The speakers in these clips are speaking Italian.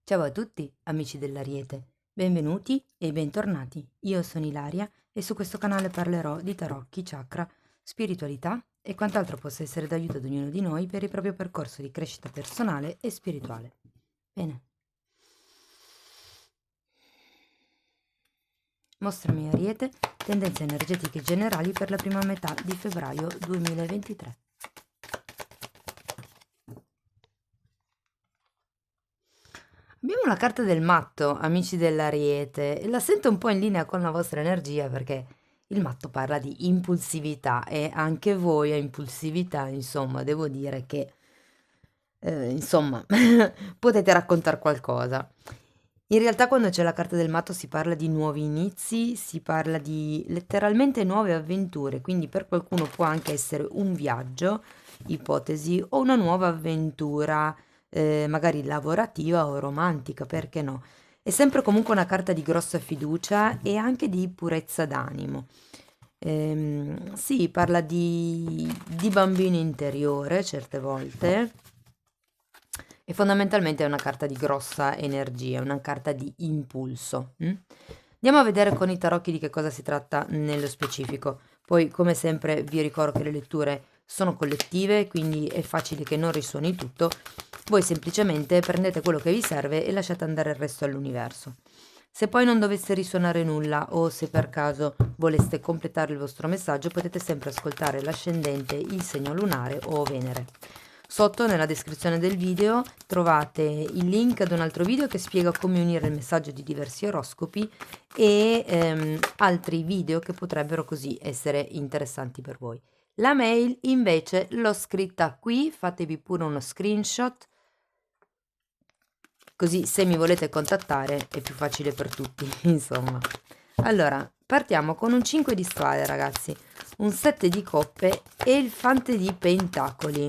Ciao a tutti, amici dell'Ariete. Benvenuti e bentornati. Io sono Ilaria e su questo canale parlerò di tarocchi, chakra, spiritualità e quant'altro possa essere d'aiuto ad ognuno di noi per il proprio percorso di crescita personale e spirituale. Bene. Mostrami Ariete, tendenze energetiche generali per la prima metà di febbraio 2023. Abbiamo la carta del matto, amici dell'Ariete, e la sento un po' in linea con la vostra energia perché il matto parla di impulsività e anche voi a impulsività, insomma, devo dire che, insomma, potete raccontare qualcosa. In realtà quando c'è la carta del matto si parla di nuovi inizi, si parla di letteralmente nuove avventure, quindi per qualcuno può anche essere un viaggio, ipotesi, o una nuova avventura magari lavorativa o romantica, perché no? È sempre comunque una carta di grossa fiducia e anche di purezza d'animo. Sì, parla di bambino interiore certe volte e fondamentalmente è una carta di grossa energia, una carta di impulso. Andiamo a vedere con i tarocchi di che cosa si tratta nello specifico. Poi, come sempre, vi ricordo che le letture sono collettive, quindi è facile che non risuoni tutto. Voi semplicemente prendete quello che vi serve e lasciate andare il resto all'universo. Se poi non dovesse risuonare nulla o se per caso voleste completare il vostro messaggio, potete sempre ascoltare l'ascendente, il segno lunare o Venere. Sotto nella descrizione del video trovate il link ad un altro video che spiega come unire il messaggio di diversi oroscopi e altri video che potrebbero così essere interessanti per voi. La mail invece l'ho scritta qui, fatevi pure uno screenshot, così se mi volete contattare è più facile per tutti, insomma. Allora, partiamo con un 5 di spade, ragazzi, un 7 di coppe e il fante di pentacoli.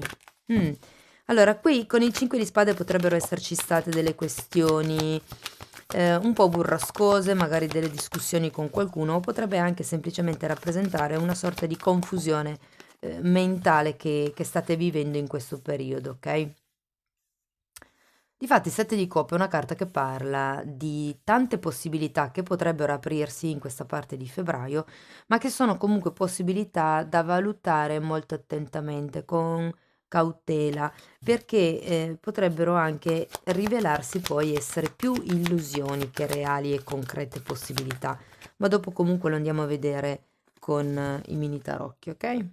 Allora, qui con il 5 di spade potrebbero esserci state delle questioni un po' burrascose, magari delle discussioni con qualcuno, o potrebbe anche semplicemente rappresentare una sorta di confusione mentale che state vivendo in questo periodo, ok? Difatti, 7 di coppe è una carta che parla di tante possibilità che potrebbero aprirsi in questa parte di febbraio, ma che sono comunque possibilità da valutare molto attentamente, con cautela, perché potrebbero anche rivelarsi poi essere più illusioni che reali e concrete possibilità. Ma dopo comunque lo andiamo a vedere con i mini tarocchi, ok?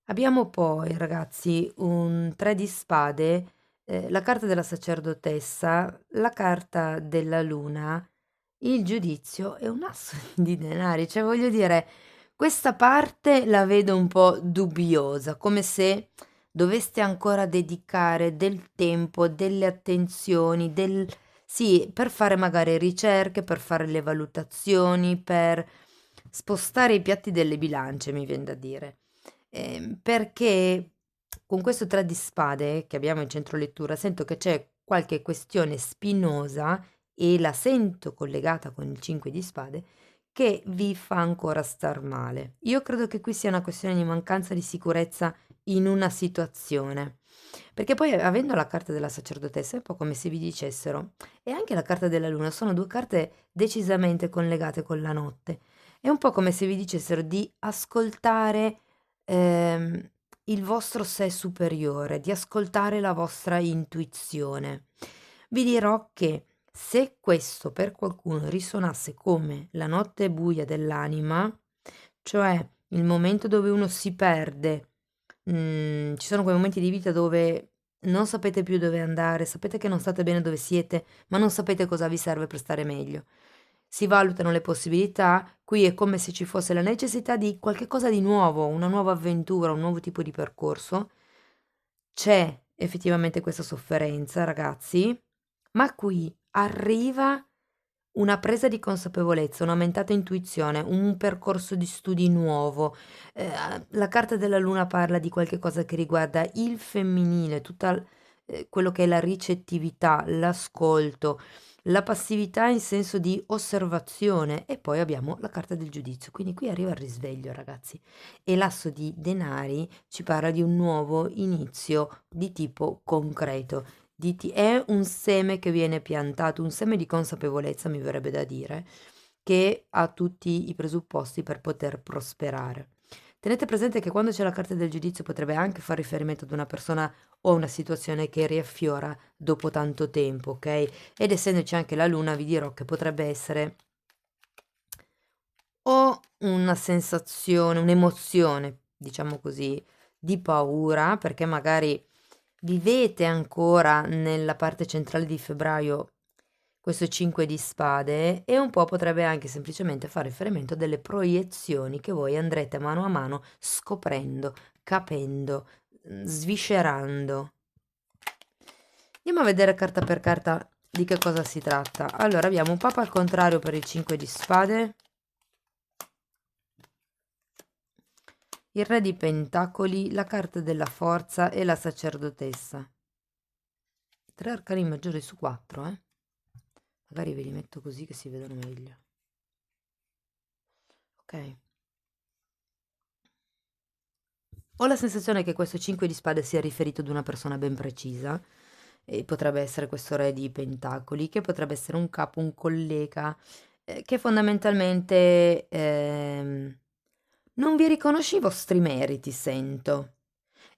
Abbiamo poi, ragazzi, un 3 di spade, la carta della sacerdotessa, la carta della luna, il giudizio e un asso di denari. Cioè, voglio dire, questa parte la vedo un po' dubbiosa, come se doveste ancora dedicare del tempo, delle attenzioni, sì, per fare magari ricerche, per fare le valutazioni, per spostare i piatti delle bilance, mi viene da dire. Perché con questo 3 di spade che abbiamo in centro lettura sento che c'è qualche questione spinosa e la sento collegata con il 5 di spade che vi fa ancora star male. Io credo che qui sia una questione di mancanza di sicurezza in una situazione. Perché poi avendo la carta della sacerdotessa è un po' come se vi dicessero, e anche la carta della luna, sono due carte decisamente collegate con la notte. È un po' come se vi dicessero di ascoltare ehm, il vostro sé superiore, di ascoltare la vostra intuizione. Vi dirò che se questo per qualcuno risuonasse come la notte buia dell'anima, cioè il momento dove uno si perde, ci sono quei momenti di vita dove non sapete più dove andare, sapete che non state bene dove siete, ma non sapete cosa vi serve per stare meglio. Si valutano le possibilità, qui è come se ci fosse la necessità di qualche cosa di nuovo, una nuova avventura, un nuovo tipo di percorso. C'è effettivamente questa sofferenza, ragazzi, ma qui arriva una presa di consapevolezza, un'aumentata intuizione, un percorso di studi nuovo. La carta della luna parla di qualche cosa che riguarda il femminile, tutta quello che è la ricettività, l'ascolto, la passività in senso di osservazione e poi abbiamo la carta del giudizio. Quindi qui arriva il risveglio, ragazzi. E l'asso di denari ci parla di un nuovo inizio di tipo concreto, è un seme che viene piantato, un seme di consapevolezza, mi verrebbe da dire, che ha tutti i presupposti per poter prosperare. Tenete presente che quando c'è la carta del giudizio potrebbe anche fare riferimento ad una persona o a una situazione che riaffiora dopo tanto tempo, ok? Ed essendoci anche la luna, vi dirò che potrebbe essere o una sensazione, un'emozione, diciamo così, di paura, perché magari vivete ancora nella parte centrale di febbraio questo 5 di spade e un po' potrebbe anche semplicemente fare riferimento a delle proiezioni che voi andrete mano a mano scoprendo, capendo, sviscerando. Andiamo a vedere carta per carta di che cosa si tratta. Allora abbiamo un papa al contrario per il 5 di spade, il re di pentacoli, la carta della forza e la sacerdotessa. 3 arcani maggiori su 4, eh? Magari ve li metto così che si vedono meglio. Ok. Ho la sensazione che questo 5 di spade sia riferito ad una persona ben precisa, e potrebbe essere questo re di pentacoli, che potrebbe essere un capo, un collega, che fondamentalmente non vi riconosce i vostri meriti, sento.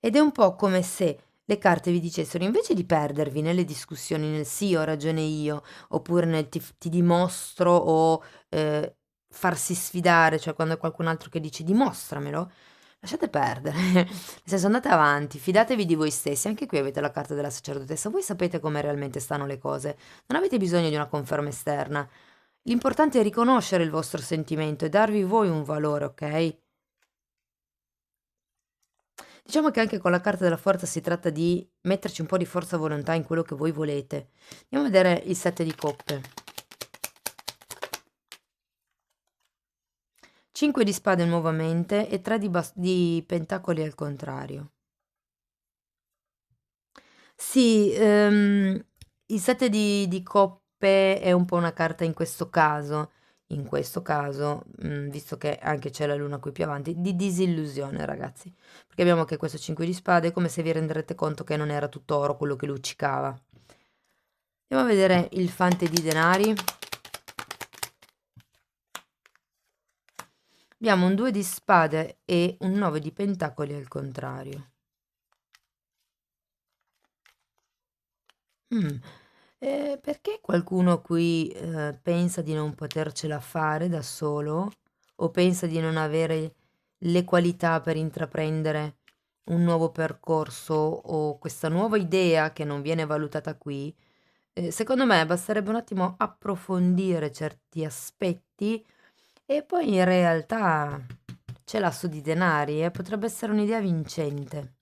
Ed è un po' come se le carte vi dicessero, invece di perdervi nelle discussioni, nel sì, ho ragione io, oppure nel ti dimostro o farsi sfidare, cioè quando è qualcun altro che dice dimostramelo, lasciate perdere, nel senso andate avanti, fidatevi di voi stessi, anche qui avete la carta della sacerdotessa, voi sapete come realmente stanno le cose, non avete bisogno di una conferma esterna, l'importante è riconoscere il vostro sentimento e darvi voi un valore, ok? Diciamo che anche con la carta della forza si tratta di metterci un po' di forza volontà in quello che voi volete. Andiamo a vedere il 7 di coppe. 5 di spade nuovamente e 3 di pentacoli al contrario. Sì, il 7 di coppe è un po' una carta in questo caso, visto che anche c'è la luna qui più avanti, di disillusione, ragazzi. Perché abbiamo che questo 5 di spade è come se vi renderete conto che non era tutto oro quello che luccicava. Andiamo a vedere il fante di denari. Abbiamo un 2 di spade e un 9 di pentacoli al contrario. Mm. Perché qualcuno qui pensa di non potercela fare da solo o pensa di non avere le qualità per intraprendere un nuovo percorso o questa nuova idea che non viene valutata qui? Secondo me basterebbe un attimo approfondire certi aspetti e poi in realtà c'è l'asso di denari e potrebbe essere un'idea vincente.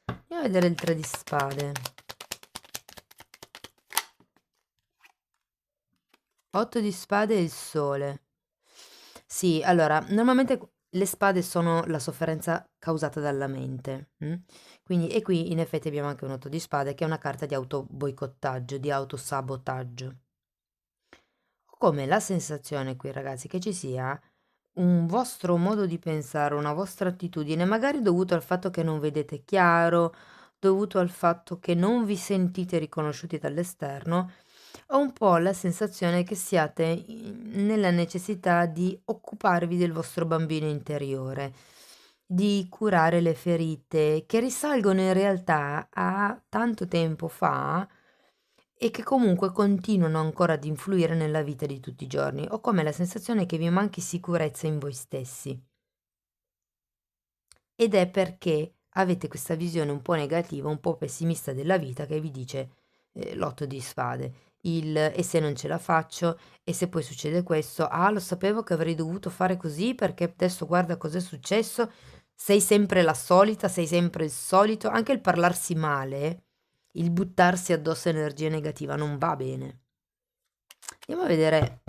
Andiamo a vedere il 3 di spade. 8 di spade e il sole. Sì, allora, normalmente le spade sono la sofferenza causata dalla mente. Quindi, e qui in effetti abbiamo anche un 8 di spade che è una carta di autoboicottaggio, di autosabotaggio. Ho come la sensazione qui, ragazzi, che ci sia un vostro modo di pensare, una vostra attitudine, magari dovuto al fatto che non vedete chiaro, dovuto al fatto che non vi sentite riconosciuti dall'esterno, ho un po' la sensazione che siate nella necessità di occuparvi del vostro bambino interiore, di curare le ferite che risalgono in realtà a tanto tempo fa e che comunque continuano ancora ad influire nella vita di tutti i giorni. Ho come la sensazione che vi manchi sicurezza in voi stessi. Ed è perché avete questa visione un po' negativa, un po' pessimista della vita che vi dice l'otto di spade. E se non ce la faccio, e se poi succede questo, ah, lo sapevo che avrei dovuto fare così perché adesso guarda cos'è successo. Sei sempre la solita, sei sempre il solito, anche il parlarsi male, il buttarsi addosso energia negativa non va bene. Andiamo a vedere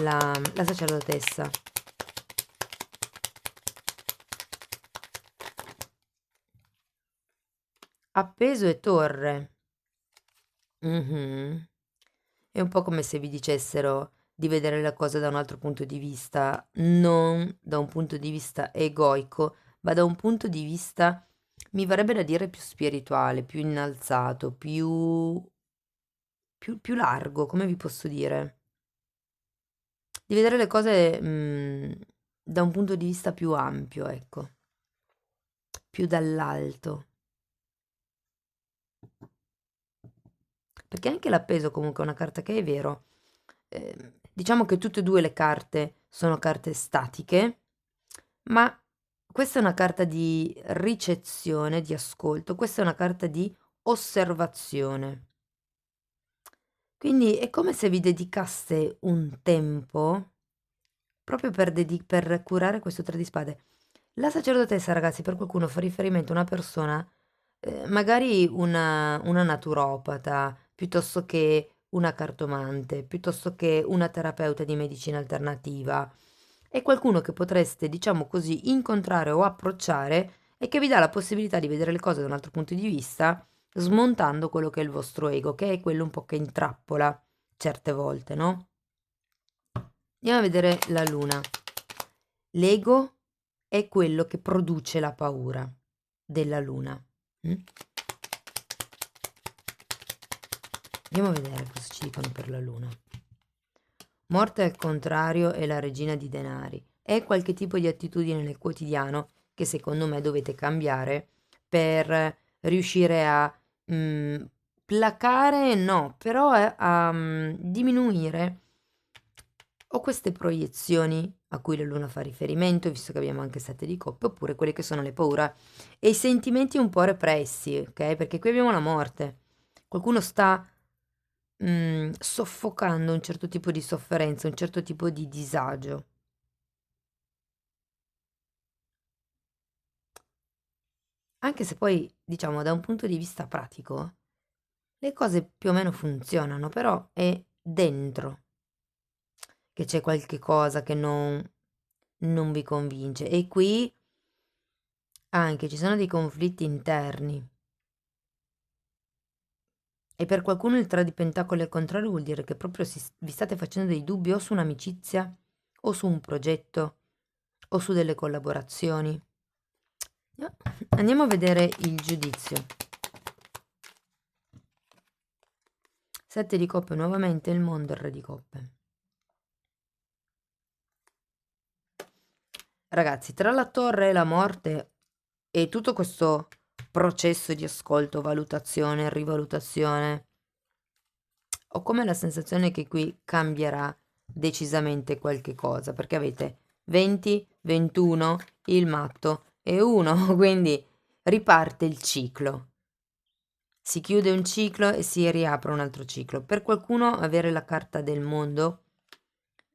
la sacerdotessa. Appeso e torre. Mhm. È un po' come se vi dicessero di vedere la cosa da un altro punto di vista, non da un punto di vista egoico, ma da un punto di vista mi verrebbe da dire più spirituale, più innalzato, più largo, come vi posso dire? Di vedere le cose da un punto di vista più ampio, ecco, più dall'alto. Perché anche l'appeso comunque è una carta che è vero. Diciamo che tutte e due le carte sono carte statiche, ma questa è una carta di ricezione, di ascolto, questa è una carta di osservazione. Quindi è come se vi dedicaste un tempo proprio per curare questo tre di spade. La sacerdotessa, ragazzi, per qualcuno fa riferimento a una persona, magari una naturopata, piuttosto che una cartomante, piuttosto che una terapeuta di medicina alternativa. È qualcuno che potreste, diciamo così, incontrare o approcciare e che vi dà la possibilità di vedere le cose da un altro punto di vista, smontando quello che è il vostro ego, che è quello un po' che intrappola certe volte, no? Andiamo a vedere la luna. L'ego è quello che produce la paura della luna. Mm? Andiamo a vedere cosa ci dicono per la luna. Morte al contrario è la regina di denari. È qualche tipo di attitudine nel quotidiano che secondo me dovete cambiare per riuscire a mm, placare, no, però a diminuire o queste proiezioni a cui la luna fa riferimento, visto che abbiamo anche sette di coppe, oppure quelle che sono le paure e i sentimenti un po' repressi, ok? Perché qui abbiamo la morte. Qualcuno sta soffocando un certo tipo di sofferenza, un certo tipo di disagio. Anche se poi, diciamo, da un punto di vista pratico, le cose più o meno funzionano, però è dentro che c'è qualche cosa che non vi convince. E qui anche ci sono dei conflitti interni. E per qualcuno il 3 di pentacoli al contrario vuol dire che proprio vi state facendo dei dubbi o su un'amicizia, o su un progetto, o su delle collaborazioni. No. Andiamo a vedere il giudizio. 7 di coppe nuovamente, il mondo, il re di coppe. Ragazzi, tra la torre e la morte e tutto questo processo di ascolto, valutazione, rivalutazione, ho come la sensazione che qui cambierà decisamente qualche cosa, perché avete 20, 21, il matto e 1, quindi riparte il ciclo. Si chiude un ciclo e si riapre un altro ciclo. Per qualcuno avere la carta del mondo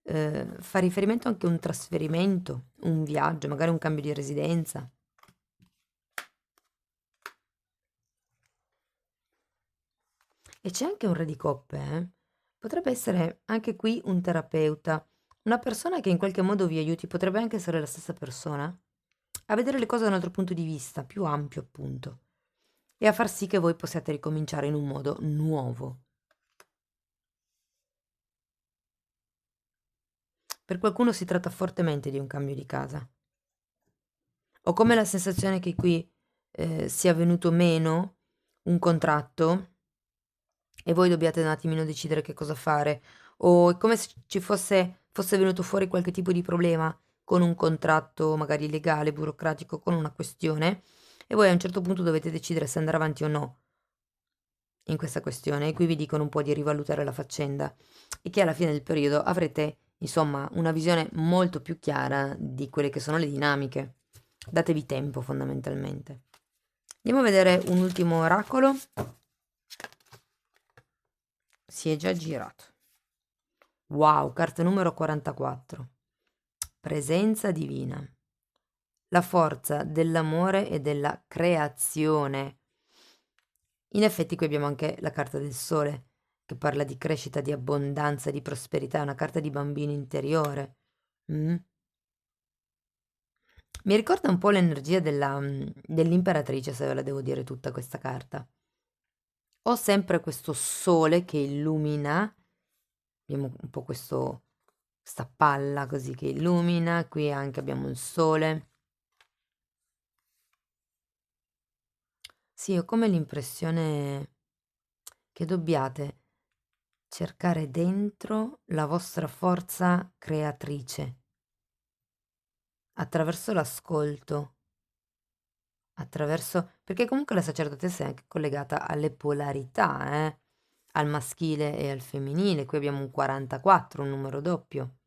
fa riferimento anche a un trasferimento, un viaggio, magari un cambio di residenza. E c'è anche un re di coppe, eh? Potrebbe essere anche qui un terapeuta, una persona che in qualche modo vi aiuti, potrebbe anche essere la stessa persona, a vedere le cose da un altro punto di vista, più ampio appunto, e a far sì che voi possiate ricominciare in un modo nuovo. Per qualcuno si tratta fortemente di un cambio di casa. Ho come la sensazione che qui sia venuto meno un contratto e voi dobbiate un attimino decidere che cosa fare, o è come se ci fosse venuto fuori qualche tipo di problema con un contratto magari legale, burocratico, con una questione, e voi a un certo punto dovete decidere se andare avanti o no in questa questione, e qui vi dicono un po' di rivalutare la faccenda e che alla fine del periodo avrete, insomma, una visione molto più chiara di quelle che sono le dinamiche. Datevi tempo, fondamentalmente. Andiamo a vedere un ultimo oracolo. Si è già girato. Wow, carta numero 44. Presenza divina. La forza dell'amore e della creazione. In effetti qui abbiamo anche la carta del sole, che parla di crescita, di abbondanza, di prosperità, è una carta di bambino interiore. Mm? Mi ricorda un po' l'energia dell'imperatrice, se ve la devo dire tutta questa carta. Ho sempre questo sole che illumina, abbiamo un po' questa palla così che illumina, qui anche abbiamo il sole. Sì, ho come l'impressione che dobbiate cercare dentro la vostra forza creatrice attraverso l'ascolto, attraverso perché comunque la sacerdotessa è anche collegata alle polarità, al maschile e al femminile. Qui abbiamo un 44, un numero doppio.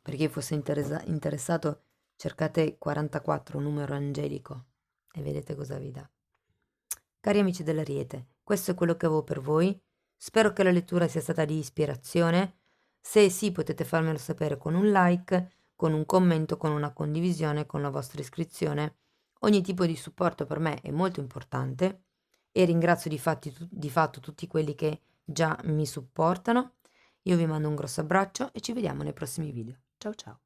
Per chi fosse interessato, cercate 44, un numero angelico, e vedete cosa vi dà. Cari amici dell'Ariete, questo è quello che avevo per voi. Spero che la lettura sia stata di ispirazione. Se sì, potete farmelo sapere con un like, con un commento, con una condivisione, con la vostra iscrizione. Ogni tipo di supporto per me è molto importante e ringrazio di fatto tutti quelli che già mi supportano. Io vi mando un grosso abbraccio e ci vediamo nei prossimi video. Ciao ciao!